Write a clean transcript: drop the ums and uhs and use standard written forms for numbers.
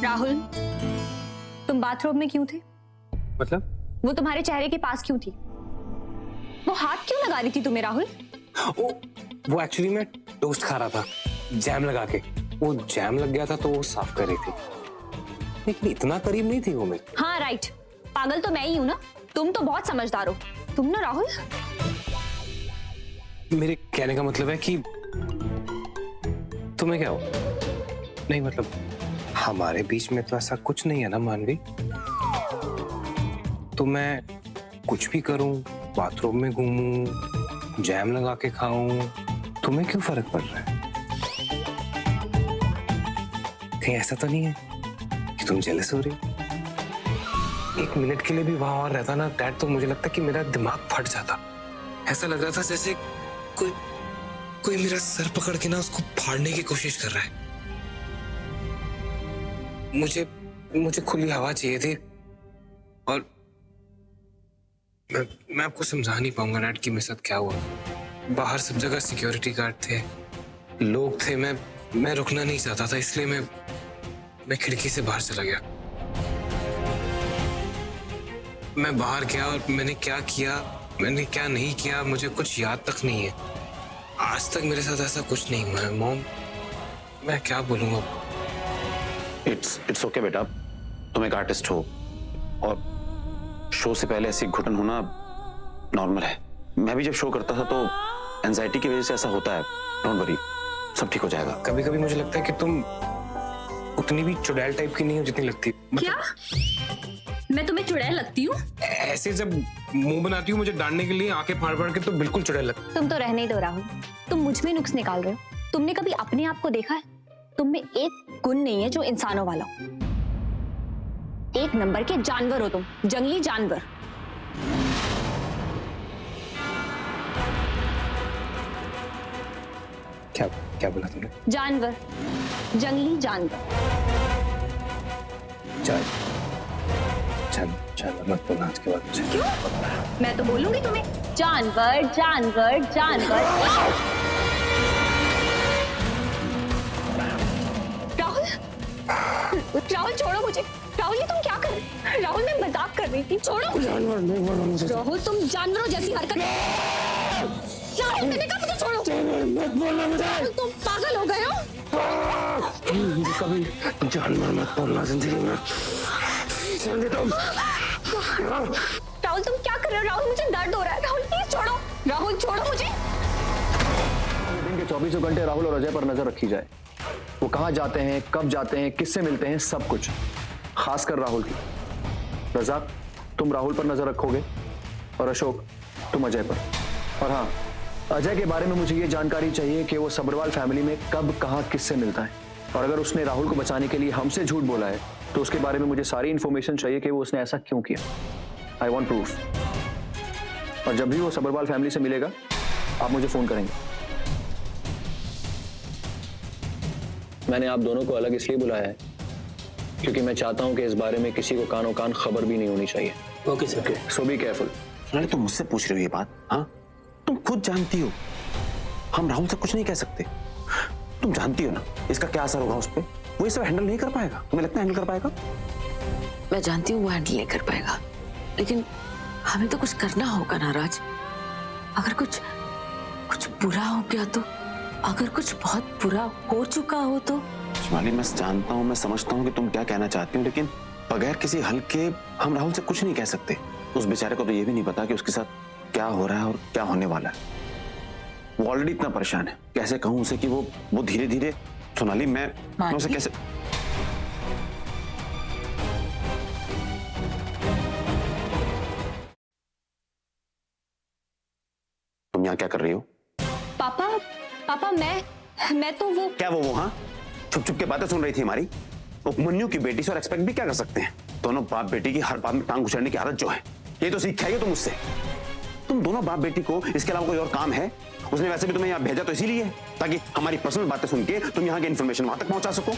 राहुल, तुम बाथरूम में क्यों थे? मतलब? वो तुम्हारे चेहरे के पास क्यों थी? वो हाथ क्यों लगा रही थी तुम्हें राहुल? वो एक्चुअली मैं टोस्ट खा रहा था जैम लगा के। वो जैम लग गया था तो वो साफ कर रही थी, लेकिन इतना करीब नहीं थी वो मेरे। हाँ राइट, पागल तो मैं ही हूँ ना, तुम तो बहुत समझदार हो। तुम ना राहुल, मेरे कहने का मतलब है कि तुम्हें क्या हो? नहीं मतलब हमारे बीच में तो ऐसा कुछ नहीं है ना मानवी। तो मैं कुछ भी करूं, बाथरूम में घूमूं, जैम लगा के खाऊं, तुम्हें क्यों फर्क पड़ रहा है? कहीं ऐसा तो नहीं है कि तुम जेलस हो रही हो? एक मिनट के लिए भी वहां और रहता ना डैड, तो मुझे लगता कि मेरा दिमाग फट जाता। ऐसा लग रहा था जैसे कोई मेरा सर पकड़ के ना उसको फाड़ने की कोशिश कर रहा है। मुझे खुली हवा चाहिए थी, और मैं आपको समझा नहीं पाऊंगा डैड कि मेरे साथ क्या हुआ। बाहर सब जगह सिक्योरिटी गार्ड थे, लोग थे, मैं रुकना नहीं चाहता था, इसलिए मैं खिड़की से बाहर चला गया। मैं बाहर गया और मैंने क्या किया, मैंने क्या नहीं किया, मुझे कुछ याद तक नहीं है। आज तक मेरे साथ ऐसा कुछ नहीं हुआ है मॉम, मैं क्या बोलूंगा। इट्स ओके बेटा, तुम एक आर्टिस्ट हो और शो से पहले ऐसी घुटन होना नॉर्मल है। मैं भी जब शो करता था तो एंजाइटी की वजह से ऐसा होता है। डोंट वरी, सब ठीक हो जाएगा। कभी कभी मुझे लगता है कि तुम उतनी भी चुड़ैल टाइप की नहीं हो जितनी लगती। क्या मैं तुम्हें चुड़ैल लगती हूँ? ऐसे जब मुंह बनाती हूँ मुझे डांटने के लिए आंखें फाड़ फाड़ के, तो बिल्कुल चुड़ैल लगती। तुम तो रहने ही दो राहुल, तुम मुझ में नुक्स निकाल रहे हो। तुमने कभी अपने आप को देखा है? तुम में एक गुण नहीं है जो इंसानों वाला हो। एक नंबर के जानवर हो तुम, जंगली जानवर। क्या क्या बोला तुमने? जानवर, जंगली जानवर। जानवर मत बोलना आज के बाद मुझे। क्यों? मैं तो बोलूंगी तुम्हें जानवर जानवर जानवर। राहुल, राहुल छोड़ो मुझे। राहुल ये तुम क्या कर रहे हो? राहुल मैं मजाक कर रही थी, छोड़ो। जानवर नहीं बोलना मुझे। राहुल तुम जानवरों जैसी हरकत। राहुल मैंने कहा मुझे छोड़ो। मत बोलना मुझे। राहुल तुम पागल हो गए हो? मुझे कभी जानवर मत बोलना जिंदगी में। राहुल तुम क्या कर रहे हो? राहुल मुझे दर्द हो रहा है। राहुल प्लीज छोड़ो। राहुल छोड़ो मुझे। दिन के 24 घंटे राहुल और अजय पर नजर रखी जाए। वो कहाँ जाते हैं, कब जाते हैं, किससे मिलते हैं, सब कुछ, खासकर राहुल की। रजाक, तुम राहुल पर नजर रखोगे और अशोक तुम अजय पर। और हाँ, अजय के बारे में मुझे ये जानकारी चाहिए कि वो सब्रवाल फैमिली में कब, कहाँ, किससे मिलता है। और अगर उसने राहुल को बचाने के लिए हमसे झूठ बोला है तो उसके बारे में मुझे सारी इंफॉर्मेशन चाहिए कि वो उसने ऐसा क्यों किया। I want proof. और जब भी वो सब्रवाल फैमिली से मिलेगा आप मुझे फोन करेंगे। मैंने आप दोनों को अलग इसलिए बुलाया है क्योंकि मैं चाहता हूं कि इस बारे में किसी को कानो कान खबर भी नहीं होनी चाहिए। Okay sir. So be careful. Sonali तुम मुझसे पूछ रही हो ये बात? हाँ, तुम खुद जानती हो हम राहुल से कुछ नहीं कह सकते। तुम जानती हो ना इसका क्या असर होगा उस पर। वो ये सब हैंडल नहीं कर पाएगा। तुम्हें लगता है हैंडल कर पाएगा? मैं जानती हूँ वो हैंडल नहीं कर पाएगा, लेकिन हमें तो कुछ करना होगा ना राज। अगर कुछ बुरा हो गया तो, अगर कुछ बहुत बुरा हो चुका हो तो। सोनाली मैं जानता हूँ, मैं समझता हूँ कि तुम क्या कहना चाहती हो, लेकिन बगैर किसी हल के हम राहुल से कुछ नहीं कह सकते। उस बेचारे को तो ये भी नहीं पता कि उसके साथ क्या हो रहा है और क्या होने वाला है। वो ऑलरेडी इतना परेशान है, कैसे कहूँ उसे कि वो धीरे धीरे। सोनाली मैं उसे कैसे। तुम यहाँ क्या कर रही हो? पापा मैं तो वो। क्या वो हाँ छुप छुप के बातें सुन रही थी हमारी? उपमन्यु की बेटी से और एक्सपेक्ट भी क्या कर सकते हैं? दोनों बाप बेटी की हर बात में टांग घुसाड़ने की आदत जो है, ये तो सीख चाहिए तुम उससे। तुम दोनों बाप बेटी को इसके अलावा कोई और काम है? उसने वैसे भी तुम्हें यहाँ भेजा तो इसीलिए ताकि हमारी पर्सनल बातें सुन के तुम यहाँ की इन्फॉर्मेशन वहां तक पहुंचा सको।